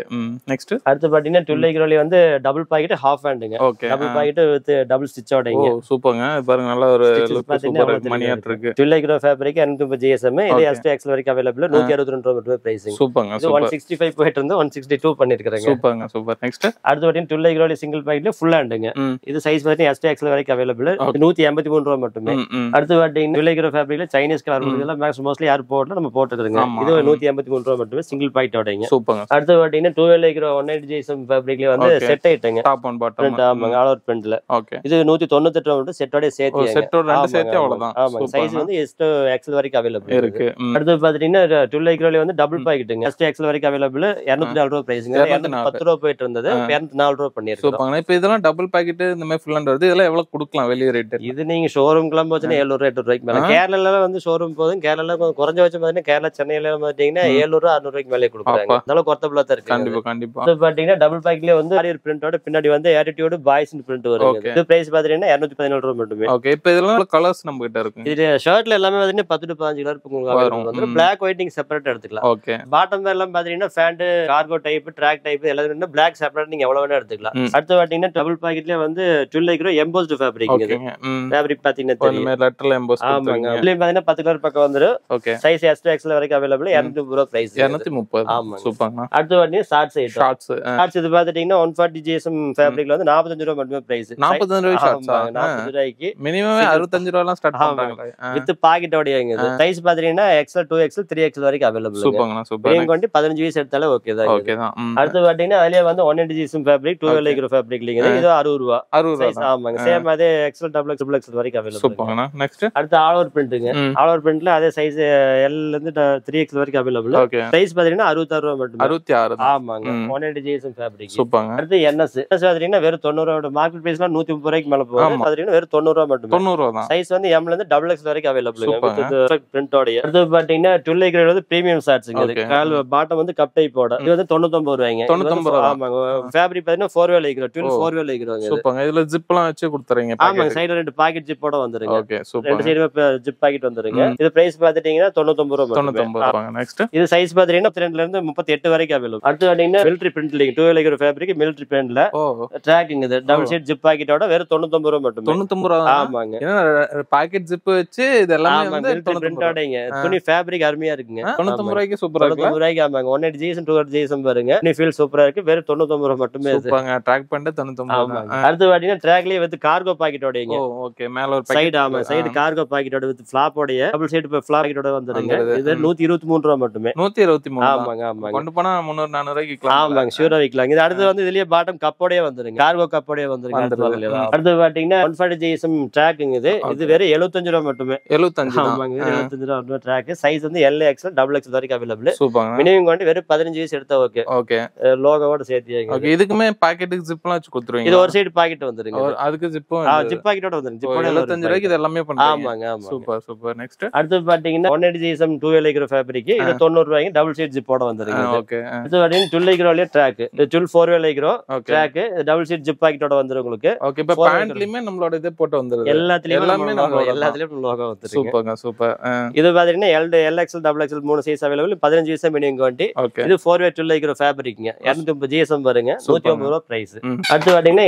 நெக்ஸ்ட் அடுத்து பாத்தீங்கன்னா 2 லைக்ரால வந்து டபுள் பாக்கெட் ஹாஃப் ஹேண்டுங்க. Double pocket with double stitch ஓடிங்க. ஓ சூப்பர்ங்க. பாருங்க நல்ல ஒரு லுக் சூப்பரா மணியாட் இருக்கு. 2 லைக்ரா ஃபேப்ரிக் 250 GSM. இது ST XL வரைக்கும் அவைலபிள். 162 ரூபாய் பிரைசிங். சூப்பர்ங்க. 165 போயிட்டு இருந்து 162 பண்ணிருக்காங்க. சூப்பர்ங்க. சூப்பர். நெக்ஸ்ட் அடுத்து பாத்தீங்கன்னா 2 லைக்ரால சிங்கிள் பாக்கெட்ல ஃபுல் ஹேண்டுங்க. இது சைஸ் சைஸ் பார்த்தீங்கன்னா எஸ்டி எக்ஸ்எல் வரைக்கும் அவைலபிள். 183 ரூபா மட்டுமே. அடுத்து பார்த்தீங்கன்னா விலைக்கிற ஃபேப்ரிக்ல சைனீஸ் கலர் இதெல்லாம் மோஸ்ட்லி யாரும் போடல, நம்ம போட்டுக்கிறோங்க. இது 183 ரூபா மட்டுமே சிங்கிள் பாக்கெட்டோடங்க. சூப்பர். அடுத்து பார்த்தீங்கன்னா 180 ஜிஎஸ்எம் ஃபேப்ரிக்ல வந்து செட் ஐட்டங்க. Top and bottom. ஆமாங்க, ஆல் ஓவர் பிரிண்ட்ல. ஓகே. இது 198 ரூபா மட்டும் செட்டோட சேர்த்து. செட்டோட ரெண்டு சேர்த்து அவ்வளவுதான். ஆமாங்க, சைஸ் வந்து எஸ்டி எக்ஸ்எல் வரைக்கும் அவைலபிள் இருக்கு. அடுத்து பார்த்தீங்கன்னா 2 வந்து டபுள் பாக்கெட்டுங்க. எஸ்டி எக்ஸ்எல் வரைக்கும் அவைலபிள். 204 ரூபா பிரைஸ்ங்க. 210 ரூபா போயிட்டு இருந்தது, 204 ரூபா பண்ணிருக்கோம். சூப்பர்ங்க. இப்போ இதெல்லாம் டபுள் பாக்கெட் இந்த மாதிரி ஃபுல் அண்ட் வருது. இதெல்லாம் எவ்வளவு கொடுக்கலாம் வெளிய ரேட்? இது நீங்க ஷோரூம்க்குலாம் போச்சுன்னா 700 800 ரூபாய்க்கு மேல. கேரளால வந்து ஷோரூம் போதும். கேரளால குறைஞ்ச வச்சு பாத்தீங்கன்னா கேரளா சென்னையில பாத்தீங்கன்னா 700 600 ரூபாய்க்கு மேலே கொடுக்குறாங்க. அதனால கொர்த்தபிளா தான் இருக்கு. கண்டிப்பா கண்டிப்பா. இது பாத்தீங்கன்னா டபுள் பாக்கெட்ல வந்து ஆரியர் பிரிண்டோட பின்னாடி வந்து ஆட்டிட்யூட் பாய்ஸ் பிரிண்ட் வரும். இது பிரைஸ் பாத்தீங்கன்னா 214 ரூபாய் மட்டுமே. ஓகே. இப்போ இதெல்லாம் கலர்ஸ் நம்ம கிட்ட இருக்கு. இது ஷர்ட்ல எல்லாமே பாத்தீங்கன்னா 10 to 15 கலர் உங்களுக்கு வந்து பிளாக் ஒயிட்டிங் செப்பரேட் எடுத்துக்கலாம். ஓகே. பாட்டம் எல்லாம் பாத்தீங்கன்னா pant, cargo type, track type எல்லாமே பிளாக் செப்பரேட் நீங்க எவ்வளவு வேணா எடுத்துக்கலாம். அடுத்து பாத்தீங்கன்னா டபுள் பாக்கெட்ல வந்து 2 எம்போஸ்ட் ஃபேப்ரிக். இது ஃபேப்ரிக் பாத்தீங்கன்னா தெரியும். லெட்டர்ல எம்போஸ். ஆமாங்க. இதுலயும் பாத்தீங்கன்னா 10 கலர் பக்கம் வந்துரும். ஓகே. சைஸ் எஸ்டி எக்ஸ்எல் வரைக்கும் அவைலபிள். 230 ரூபாய் பிரைஸ். 230. ஆமாங்க. சூப்பர்ங்க. அடுத்து பாத்தீங்கன்னா ஷார்ட்ஸ் ஐட்டம். ஷார்ட்ஸ் இது பாத்தீங்கன்னா 140 ஜிஎஸ்எம் ஃபேப்ரிக்ல வந்து 45 ரூபாய் மட்டுமே பிரைஸ். 45 ரூபாய் ஷார்ட்ஸ். 40 ரூபாய்க்கு மினிமம் 65 ரூபாய்லாம் ஸ்டார்ட் பண்றாங்க. வித் பாக்கெட்டோடங்க. இது சைஸ் பாத்தீங்கன்னா எக்ஸ்எல் 2XL 3XL வரைக்கும் அவைலபிள். சூப்பர்ங்க. சூப்பர். நீங்க வந்து 15 பீஸ் எடுத்தாலே ஓகே தான். ஓகே தான். அடுத்து பாத்தீங்கன்னா அதுலயே வந்து 180 ஜிஎஸ்எம் ஃபேப்ரிக் 2L லைக்ரோ ஃபேப்ரிக்லங்க. இது 60 ரூபாய். 60 ரூபாய். ஆமாங்க. சேம் அதே எக்ஸ்எல் டபுள் எக்ஸ்எல் வரைக்கும் அவைலபிள். சூப்பர்ங்க. நெக்ஸ்ட் அடுத்து ஆல் ஓவர் பிரிண்ட்ங்க. ஆல் ஓவர் பிரிண்ட்ல அதே சைஸ் L ல இருந்து 3XL வரைக்கும் அவைலபிள். ஓகே. சைஸ் பாத்தீங்கன்னா 66 ரூபாய் மட்டும். 66. ஆமாங்க. 180 ஜிஎஸ்எம் ஃபேப்ரிக். சூப்பர்ங்க. அடுத்து NS பாத்தீங்கன்னா வெறும் 90 ரூபாய். மார்க்கெட் பிரைஸ்ல 130 ரூபாய்க்கு மேல போகுது. பாத்தீங்கன்னா வெறும் 90 ரூபாய் மட்டும். 90 ரூபாய் தான். சைஸ் வந்து M ல இருந்து XXL வரைக்கும் அவைலபிள். பிரிண்டோட. அடுத்து பாத்தீங்கன்னா 2 லைக்ரோ வந்து பிரீமியம் ஷார்ட்ஸ்ங்க. இது கால் பாட்டம் வந்து கப் டைப்போட. இது வந்து 99 ரூபாய்ங்க. 99 ரூபாய். ஆமாங்க. ஃபேப்ரிக் பாத்தீங்கன்னா 4 லைக்ரோ 4 லைக்ரோ. சூப்பர்ங்க. இதுல ஜிப்லாம் வச்சு கொடுத்துறீங்க. ஆமாங்க. சைடுல 2 பாக்கெட் ஜிப்போட வந்துருங்க. ஓகே. சூப்பர். ரெண்டு சைடுமே ஜிப் பாக்கெட் வந்துருங்க. இது பிரைஸ் பாத்துட்டீங்கன்னா 99 ரூபாய். 99 ரூபாய். நெக்ஸ்ட் இது சைஸ் பாத்தீங்கன்னா 32 ல இருந்து 38 வரைக்கும் அவைலபிள். அடுத்து பாத்தீங்கன்னா மிலிட்டரி பிரிண்ட்ல 2 லைக்ரோ ஃபேப்ரிக் மிலிட்டரி பிரிண்ட்ல ட்ராக்கிங். இது டபுள் சைடு ஜிப் பாக்கெட்டோட வெறும் 99 ரூபாய் மட்டும். 99 ரூபாய். ஆமாங்க. ஏன்னா பாக்கெட் ஜிப் வச்சு இது எல்லாமே வந்து 99 பிரிண்டோடங்க. துணி ஃபேப்ரிக் அருமையா இருக்குங்க. 99 ரூபாய்க்கு சூப்பரா இருக்கு. 99 ரூபாய்க்கு. ஆமாங்க. 180 ஜிஎஸ்எம் 200 ஜிஎஸ்எம் பாருங்க. துணி ஃபீல் சூப்பரா இருக்கு. வெறும் 99 ரூபாய் மட்டுமே. சூப்பர்ங்க. ட்ராக் பண்ணிட்டு 99 ரூபாய். அடுத்து பாத்தீங்கன்னா ட்ராக்லயே வித் கார்கோ பாக்கெட்டோடங்க. ஓகே. மேல ஒரு சைடு. ஆமா, சைடு கார்கோ பாக்கெட்டோட வித் ஃபிளாப்போட டபுள் சைடு ஃபிளாப் பாக்கெட்டோட வந்துருங்க. இது 123 ரூபாய் மட்டுமே. 123. ஆமாங்க. ஆமாங்க. கொண்டு போனா 300 400 ரூபாய்க்கு விக்கலாம். ஆமாங்க. ஷூரா விக்கலாம். இது அடுத்து வந்து இதுலயே பாட்டம் கப்போடே வந்துருங்க. கார்கோ கப்போடே வந்துருங்க. அடுத்து பாத்தீங்கன்னா 140 ஜிஎஸ்எம் ட்ராக்குங்க. இது வெறும் 75 ரூபாய் மட்டுமே. 75. ஆமாங்க. 75 ரூபாய் ட்ராக். சைஸ் வந்து L XL XXL வரைக்கும் அவைலபிள். சூப்பர்ங்க. மினிமம் வந்து வெறும் 15 பீஸ் எடுத்தா ஓகே. ஓகே. லோகோவோட சேர்த்தியாங்க. ஓகே. இதுக்குமே பாக்கெட்டுக்கு ஜிப்லாம் வச்சு கொடுத்துருவீங்க. இது ஒரு சைடு பாக்கெட் வந்துருங்க. அதுக்கு ஜிப்பும் ஜிப் பாக்கெட்டோட வந்துருங்க. ஜிப்போட 75 ரூபாய்க்கு இது எல்லாமே பண்றீங்க. ஆமாங்க. ஆமா. Super super. நெக்ஸ்ட் அடுத்து பாத்தீங்கன்னா 180 ஜிஎஸ்எம் 2 லைக்ரோ ஃபேப்ரிக். இது 90 ரூபாய்க்கு டபுள் சைடு ஜிப்போட வந்துருங்க. ஓகே. அடுத்து பாத்தீங்கன்னா 2 லைக்ரோலயே ட்ராக். இது 4 lycra track double side zip பாக்கெட்டோட வந்துரும் உங்களுக்கு. ஓகே. இப்ப பேண்ட்லயுமே நம்மளோட இது போட்டு வந்துருது. எல்லாத்துலயும் எல்லாமே எல்லாத்துலயும் லோகோ வந்துருங்க. சூப்பர்ங்க. சூப்பர். இது பாத்தீங்கன்னா L XL XXL 3 size available. 15 GSM minimum quantity. Okay. இது 4-way 2 லைக்ரோ ஃபேப்ரிக்ங்க. 230 ஜிஎஸ்எம் பாருங்க. 150 ரூபாய் பிரைஸ். அடுத்து பாத்தீங்கன்னா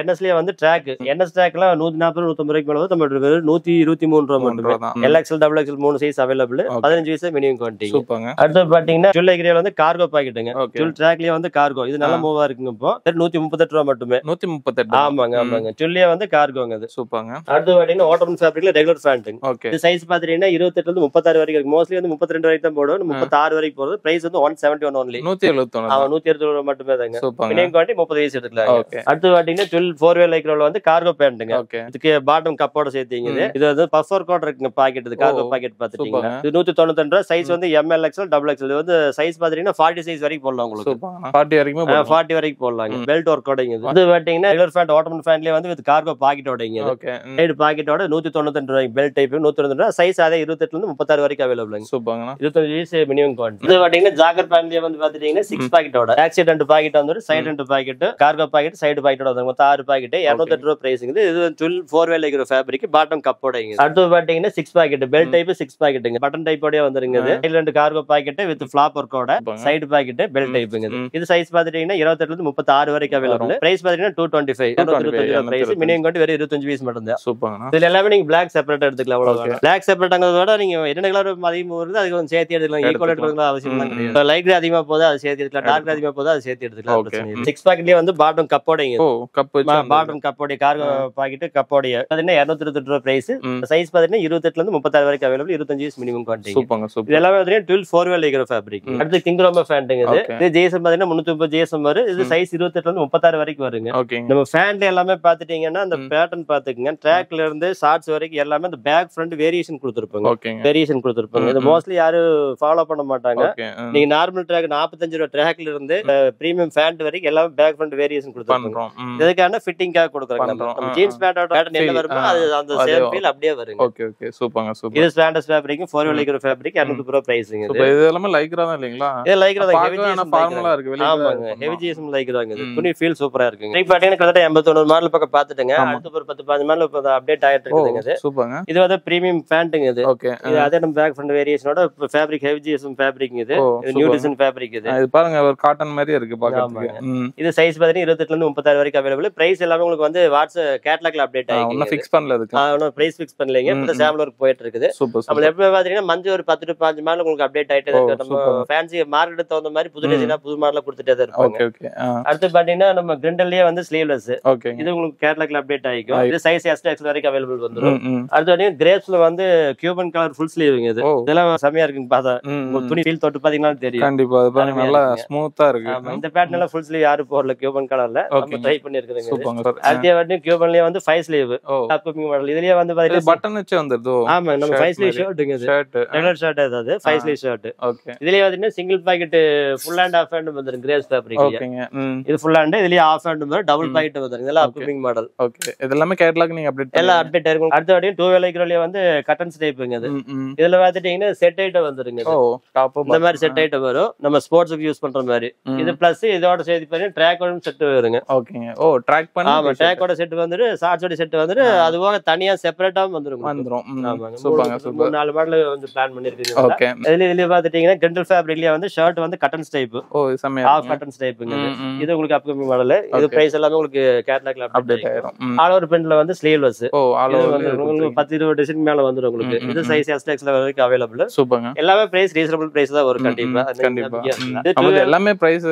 NSலயே வந்து ட்ராக். NS ட்ராக்ல 140 150 ரூபாய்க்கு மேல நம்ம 123 ரூபாய் மட்டும். L XL XXL 3 size available. 15 GSM minimum quantity. சூப்பர்ங்க. அடுத்து பாத்தீங்கன்னா 2 லைக்ரோல வந்து கார்கோ பாக்கெட்டுங்க. 2 ட்ராக்லயே வந்து கார்கோ. இது நல்ல மூவா இருக்குங்க. இப்போ 138 ரூபாய் மட்டுமே. 138. ஆமாங்க. ஆமாங்க. 2லயே வந்து கார்கோங்க. அது சூப்பர்ங்க. அடுத்து பாத்தீங்கன்னா ஓட்டோமன் ஃபேப்ரிக்ல ரெகுலர் பேண்ட்டுங்க. ஓகே. இது சைஸ் பாத்தீங்கன்னா 28 ல இருந்து 36 வரைக்கும் இருக்கு. மோஸ்ட்லி வந்து 32 வரைக்கும் தான் போடுவோம். 36 வரைக்கும் போறது. பிரைஸ் வந்து 171 only. 171. 170 ரூபாய் மட்டுமே தாங்க. சூப்பர்ங்க. மினிமம் குவான்டிட்டி 30 பீஸ் எடுத்துக்கலாம். அடுத்து பாத்தீங்கன்னா 4-way லைக்ரோல வந்து கார்கோ பேண்ட்டுங்க. இதுக்கு பாட்டம் கப்போட சேர்த்தீங்க. இது வந்து பஃபர் கோட் இருக்குங்க பாக்கெட். இது கார்கோ பாக்கெட் பாத்துட்டீங்கன்னா இது 192 ரூபாய். சைஸ் வந்து ML XL XXL. இது வந்து சைஸ் பாத்தீங்கன்னா 40 சைஸ் வரைக்கும் போடலாம் உங்களுக்கு. 40 வரைக்கும் 40 வரைக்கும் போடலாங்க. பெல்ட் ஒர்க் ஓடங்க. இது பாத்தீங்கன்னா ரெகுலர் பேண்ட் ஓட்டோமன் ஃபேன்லயே வந்து வித் கார்கோ பாக்கெட் ஓடங்க. ஓகே. சைடு பாக்கெட்டோட 192 ரூபாய். பெல்ட் டைப் 192 ரூபாய். சைஸ் அதே 28 ல இருந்து 36 வரைக்கும் அவைலபிள். சூப்பர்ங்க. 25 பீஸ் மினிமம் குவான்டிட்டி. இது பாத்தீங்கன்னா ஜாக்கர் பேண்ட்லயே வந்து பாத்துட்டீங்கன்னா 6 பாக்கெட்டோட பேக் சைடு 2 பாக்கெட் வந்துரும். Side 2 pocket cargo pocket side பாக்கெட்டோட வந்து மொத்தம் 6 பாக்கெட். 208 ரூபாய் பிரைஸ்ங்க. இது 4-way லைக்ரோ ஃபேப்ரிக் பாட்டம் கப்போடங்க. அடுத்து பாத்தீங்கன்னா 6 பாக்கெட். பெல்ட் டைப் 6 பாக்கெட்டுங்க. பட்டன் டைப்போட வந்துருங்க. இது 2 கார்கோ பாக்கெட் வித் ஃபிளாப் ஒர்க்கோட சைடு பாக்கெட் பெல்ட் டைப்புங்க. இது சைஸ் பாத்துட்டீங்கன்னா 28 ல இருந்து 36 வரைக்கும் அவைலபிள். பிரைஸ் பாத்தீங்கன்னா 225 பிரைஸ். மினிமம் குவான்டிட்டி வெறும் 25 பீஸ் மட்டும் தான். சூப்பர்ங்க. இதுல எல்லாமே நீங்க பிளாக் செப்பரேட் எடுத்துக்கலாம். அவ்வளவுதான். பிளாக் செப்பரேட்ங்கறத விட நீங்க என்ன கலர் அதிகமா வருது அதுக்கு கொஞ்சம் சேர்த்து எடுத்துக்கலாம். ஈக்குவல் எடுத்துக்கலாம் அவசியம் இல்ல. லைட் அதிகமா போதா அது சேர்த்து எடுத்துக்கலாம். டார்க் அதிகமா போதா அது சேர்த்து எடுத்துக்கலாம். 6 பாக்கெட்லயே வந்து பாட்டம் கப்போடங்க. கப் மாடர்ன் கப்போடைய கார்கோ பாக்கெட் கப்போடைய பாத்தீங்கன்னா 228 ரூபாய் பிரைஸ். ம். சைஸ் பாத்தீங்கன்னா 28 ல இருந்து 36 வரைக்கும் அவைலபிள். 25 years minimum quantity. சூப்பர்ங்க இது சூப்பர். எல்லாமே பாத்தீங்கன்னா 12 4 wheel லைக்ரா ஃபேப்ரிக். அடுத்து கிங் ரோமா ஃபேண்ட்ங்க இது. Okay. இது ஜேஎஸ்எம் பாத்தீங்கன்னா 330 ஜேஎஸ்எம் வரும். இது சைஸ் 28 ல இருந்து 36 வரைக்கும் வருங்க. ஓகேங்க. நம்ம ஃபேன்ல எல்லாமே பாத்துட்டீங்கன்னா அந்த பேட்டர்ன் பாத்துக்கங்க. ட்ராக்ல இருந்து ஷார்ட்ஸ் வரைக்கும் எல்லாமே அந்த பேக் ஃப்ரண்ட் வேரியேஷன் கொடுத்திருப்பாங்க. ஓகேங்க. வேரியேஷன் கொடுத்திருப்பாங்க. இது மோஸ்ட்லி யாரும் ஃபாலோ பண்ண மாட்டாங்க. ஓகே. நீங்க நார்மல் ட்ராக் 45 ரூபாய் ட்ராக்ல இருந்து பிரீமியம் ஃபேண்ட் வரைக்கும் எல்லாமே பேக் ஃப்ரண்ட் வேரியேஷன் கொடுத்திருப்பாங்க. பண்றோம். ம். இதுக்கான ஃபிட்டிங்காக கொடுக்குறாங்க. பண்றோம். நம்ம ஜீன்ஸ் பேட்டோட பேட்டர்ன் என்ன Feel. வருமோ அது அந்த சேம் ஃபீல் அப்படியே வருங்க. Okay okay. சூப்பர்ங்க சூப்பர். இது standard fabric 4 wheel Lycra fabric 200 ரூபாய் பிரைஸ்ங்க. இது சூப்பர். இது எல்லாமே லைக்ரா தான் இல்லீங்களா? இது லைக்ரா தான் ஹெவி பார்க்கவே ஆனா ஃபார்மலா இருக்கு. வெளிய ஆமாங்க ஹெவி ஜிஎஸ்எம் லைக்ராங்க. இது துணி ஃபீல் சூப்பரா இருக்குங்க. இப்போ பாத்தீங்கன்னா கிட்டத்தட்ட 89 மாடல் பக்கம் பாத்துட்டேங்க. அடுத்து ஒரு 10 15 மாடல் இப்போ அப்டேட் ஆயிட்டு இருக்குதுங்க. இது சூப்பர்ங்க. இது வந்து பிரீமியம் ஃபேண்ட்ங்க. இது ஓகே. இது அதே நம்ம பேக் ஃப்ரண்ட் வேரியேஷனோட ஃபேப்ரிக் ஹெவி ஜிஎஸ்எம் ஃபேப்ரிக். இது நியூ டிசைன் ஃபேப்ரிக். இது இது பாருங்க ஒரு காட்டன் மாதிரி இருக்கு பாக்கிறதுக்கு. இது சைஸ் பாத்தீங்கன்னா 28 ல இருந்து 36 வரைக்கும் அவைலபிள். பிரைஸ் எல்லாமே உங்களுக்கு வந்து வாட்ஸ்அப் கேட்டலாக்ல அப்டேட் ஆயிருக்கு. இன்னும் ஃபிக்ஸ் பண்ணல அதுக்கு. இன்னும் பிரைஸ் ஃபிக்ஸ் பண்ணலங்க. இப்போ சாம்பிள் ஒர்க் போயிட்டு இருக்குது. சூப்பர் நம்ம சூப்பர். எப்பவுமே பாத்தீங்கன்னா மஞ்சள் ஒரு 10 to 15 மாடல் உங்களுக்கு அப்டேட் ஆயிட்டே இருக்கு. நம்ம ஃபேன்சி மார்க்கெட் தகுந்த மாதிரி புது டிசைனா புது மாடல கொடுத்துட்டே தான் இருப்பாங்க. Okay okay. அடுத்து பாத்தீங்கன்னா நம்ம கிரிண்டல்லயே வந்து ஸ்லீவ்லெஸ். ஓகே. இது உங்களுக்கு கேட்டலாக்ல அப்டேட் ஆயிக்கும். இது சைஸ் எக்ஸ் வரைக்கும் அவைலபிள் வந்துரும். ம். அடுத்து வந்து கிரேப்ஸ்ல வந்து கியூபன் கலர் ஃபுல் ஸ்லீவ்ங்க. இது இதெல்லாம் செமையா இருக்குங்க. பார்த்தா துணி ஃபீல் தொட்டு பாத்தீங்கன்னா தெரியும். கண்டிப்பா அது பாருங்க நல்லா ஸ்மூத்தா இருக்கு. இந்த பேட்டர்ன்ல ஃபுல் ஸ்லீவ் யாரும் போடல கியூபன் கலர்ல. நம்ம ட்ரை பண்ணிருக்கீங்க. சூப்பர்ங்க. அடுத்து வந்து கியூபன்லயே வந்து 5 ஸ்லீவ் அப்கமிங் மாடல். இதுலயே வந்து பாத்தீங்கன்னா பட்டன் வச்சு வந்துருது. ஆமா நம்ம 5 ஸ்லீவ் ஷர்ட்ங்க. இது ஷர்ட் ரெகுலர் ஷர்ட் அதாவது 5 ஸ்லீவ் ஷர்ட். ஓகே. இதுலயே வந்து single pocket full hand half hand வந்துரும். Grace fabric. ஓகேங்க. இது ஃபுல் ஹேண்ட் இதுலயே ஆஃப் ஹேண்ட் வந்துரும். டபுள் பாக்கெட் வந்துரும். இதெல்லாம் அப்கமிங் மாடல். ஓகே. இதெல்லாம் கேட்டலாக் நீங்க அப்டேட் எல்லாம் அப்டேட் ஆயிருக்கும். அடுத்து வந்து 2 wheel லைக்ராலயே வந்து கட்டன்ஸ் டைப்ங்க. இது இதுல பாத்துட்டீங்கன்னா செட் ஐட்டம் வந்துருங்க. டாப் இந்த மாதிரி செட் ஐட்டம் வரும். நம்ம ஸ்போர்ட்ஸ்க்கு யூஸ் பண்ற மாதிரி. இது பிளஸ் இதோட சேர்த்து பாத்தீங்கன்னா ட்ராக்கோட செட் வருங்க. ஓகேங்க. ட்ராக் பண்ணி ஆமா ட்ராக்கோட செட் வந்துரு. ஷார்ட்ஸோட செட் வந்துரு. அது போக தனியா செப்பரேட்டா வந்துரும். வந்துரும். சூப்பர்ங்க சூப்பர். 4 மாடல் வந்து பிளான் பண்ணிருக்கீங்க. ஓகே. இதுல பாத்துட்டீங்கன்னா கிரிண்டல் ஃபேப்ரிக்லயே வந்து ஷர்ட் வந்து கட்டன்ஸ் டைப். செமையா ஆஃப் கட்டன்ஸ் டைப்ங்க. இது உங்களுக்கு அப்கமிங் மாடல். இது பிரைஸ் எல்லாமே உங்களுக்கு கேட்டலாக்ல அப்டேட் ஆயிரும். ஆல் ஓவர் பிரிண்ட்ல வந்து ஸ்லீவ்லெஸ். ஆல் ஓவர் உங்களுக்கு 10 20 டிசைன் மேல வந்துரும் உங்களுக்கு. இது சைஸ் எக்ஸ் வரைக்கும் அவைலபிள். சூப்பர்ங்க. எல்லாமே பிரைஸ் ரீசனபிள் பிரைஸ் தான் வரும் கண்டிப்பா. நமக்கு எல்லாமே பிரைஸ்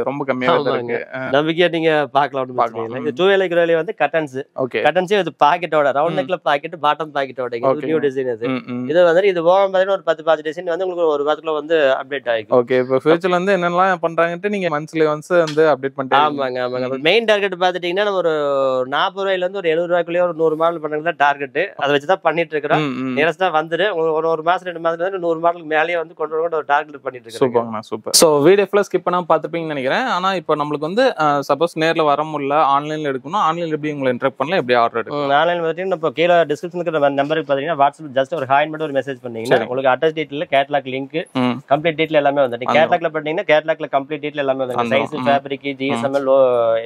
ரொம்ப கம்மியா இருக்கு. நம்பிக்கையா நீங்க பார்க்கலாம். இது 2 wheel லைக்ராலயே வந்து கட்டன்ஸ். ஓகே. கட்டன்ஸ் இது பாக்கெட்டோட ரவுண்ட் நெக்ல பாக்கெட் பாட்டம் பாக்கெட்டோட இது நியூ டிசைன். இது வந்து இது போக பாத்தீங்கன்னா ஒரு 10 15 டிசைன் வந்து உங்களுக்கு ஒரு வாரத்துக்குள்ள வந்து அப்டேட் ஆயிக்கும். ஓகே. இப்போ ஃபியூச்சர்ல வந்து என்னெல்லாம் பண்றாங்கன்னு நீங்க மந்த்லி ஒன்ஸ் வந்து அப்டேட் பண்ணிட்டே. ஆமாங்க. மெயின் டார்கெட் பாத்துட்டீங்கன்னா நம்ம ஒரு 40 ரூபாயில இருந்து ஒரு 70 ரூபாய்க்குள்ளே ஒரு 100 மாடல் பண்றதுல டார்கெட். அதை வச்சு தான் பண்ணிட்டு இருக்கோம். நேரஸ்டா வந்துரு ஒரு மாசம் 2 மாசத்துல 100 மாடலுக்கு மேலேயே வந்து கொண்டு வர ஒரு டார்கெட் பண்ணிட்டு இருக்கோம். சூப்பர்ங்க சூப்பர். சோ வீடியோ ஃபுல்லா ஸ்கிப் பண்ணாம பாத்துப்பீங்கன்னு நினைக்கிறேன். ஆனா இப்போ நம்மளுக்கு வந்து சப்போஸ் நேர்ல வர முடியல ஆன்லைன்ல எடுக்கணும். ஆன்லைன்ல எப்படி உங்களை இன்டராக்ட் பண்ணலாம், எப்படி ஆர்டர் எடுக்கணும்? ஆன்லைன்ல பாத்தீங்கன்னா நம்ம கீழ டிஸ்கிரிப்ஷன்ல இருக்கிற நம்பருக்கு பாத்தீங்கன்னா வாட்ஸ்அப் ஜஸ்ட் ஒரு ஹாய் மட்டும் ஒரு மெசேஜ் பண்ணீங்கன்னா உங்களுக்கு address detail catalogue link complete detail எல்லாமே வந்து நீங்க கேட்டலாக்ல பண்ணீங்கன்னா கேட்டலாக்ல கம்ப்ளீட் டீடைல் எல்லாமே வந்து சைஸ் ஃபேப்ரிக் ஜிஎஸ்எம்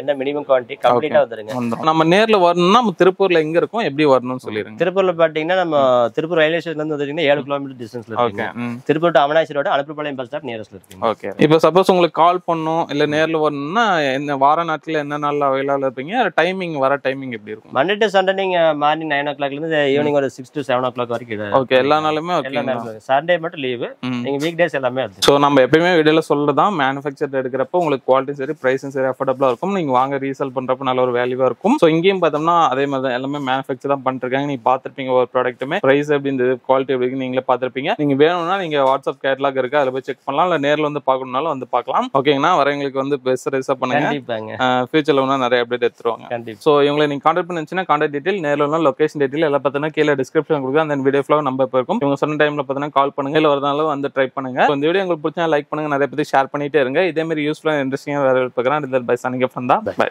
என்ன மினிமம் குவாண்டிட்டி கம்ப்ளீட்டா வந்துருங்க. நம்ம நேர்ல வரணும்னா நம்ம திருப்பூர்ல எங்க இருக்கோம், எப்படி வரணும்னு சொல்லிருங்க. திருப்பூர்ல பாத்தீங்கன்னா நம்ம திருப்பூர் ரயில்வே ஸ்டேஷன்ல இருந்து வந்துட்டீங்கன்னா 7 கிலோமீட்டர் டிஸ்டன்ஸ்ல இருக்கு. Tiruppur to Avinashi road Anuppupalayam bus stop நியரஸ்ட்ல இருக்கு. ஓகே. இப்போ சப்போஸ் உங்களுக்கு கால் பண்ணனும் இல்ல நேர்ல வரணும்னா என்ன வார நாட்கள்ல என்ன நாள்ல அவைலபிளா இருப்பீங்க? டைமிங் வர டைமிங் எப்படி இருக்கும்? மண்டே டு சண்டே நீங்க மார்னிங் 9 o'clock ல இருந்து ஈவினிங் ஒரு 6 to 7 o'clock வரைக்கும். ஓகே. எல்லா நாளுமே ஓகே. சண்டே மட்டும் லீவு. நீங்க வீக் டேஸ் எல்லாமே இருக்கு. சோ நம்ம எப்பவுமே வீடியோல சொல்றதா மேனுஃபேக்சர் எடுக்கிறப்ப உங்களுக்கு குவாலிட்டி சரி பிரைஸும் சரி அஃபோர்டபுளா இருக்கும். நீங்க வாங்க ரீசேல் பண்றப்ப நல்ல ஒரு வேல்யூவா இருக்கும். சோ இங்கேயும் பார்த்தோம்னா அதே மாதிரி தான் எல்லாமே மேனுஃபேக்சர் தான் பண்ணிருக்காங்க. நீங்க பாத்துருப்பீங்க ஒரு ப்ராடக்ட்டுமே பிரைஸ் எப்படி இருந்தது குவாலிட்டி எப்படி நீங்களே பாத்துருப்பீங்க. நீங்க வேணும்னா நீங்க வாட்ஸ்அப் கேட்டலாக் இருக்கு அதுல போய் செக் பண்ணலாம். இல்ல நேர்ல வந்து பார்க்கணும்னாலும் வந்து பார்க்கலாம். ஓகேங்களா? வரவங்களுக்கு வந்து பெஸ்ட் ரைஸா பண்ணுங்க. ஃபியூச்சர்ல இன்னும் நிறைய அப்டேட் எடுத்துருவாங்க. சோ இவங்களை நீங்க கான்டாக்ட் பண்ணிச்சுன்னா கான்டாக்ட் டீடைல் நேர்ல லொகேஷன் டீடைல் எல்லாம் பார்த்தீங்கன்னா கீழே டிஸ்கிரிப்ஷன் கொடுங்க. அந்த வீடியோ ஃபுல்லா நம்பர் இருக்கும். இவங்க சொன்ன டைம்ல பார்த்தீங்கன்னா கால் பண்ணுங்க. இல்ல வரதாலும் வந்து ட்ரை பண்ணுங்க. இந்த வீடியோ உங்களுக்கு பிடிச்சா லைக் பண்ணுங்க. நிறைய பேருக்கு ஷேர் பண்ணிட்டே இருங்க. இதே மாதிரி யூஸ்ஃபுல்லா இன்ட்ரெஸ்டிங்கா வேற பார்க்குறேன். பை சனிங்க ஃபன் தான். பை.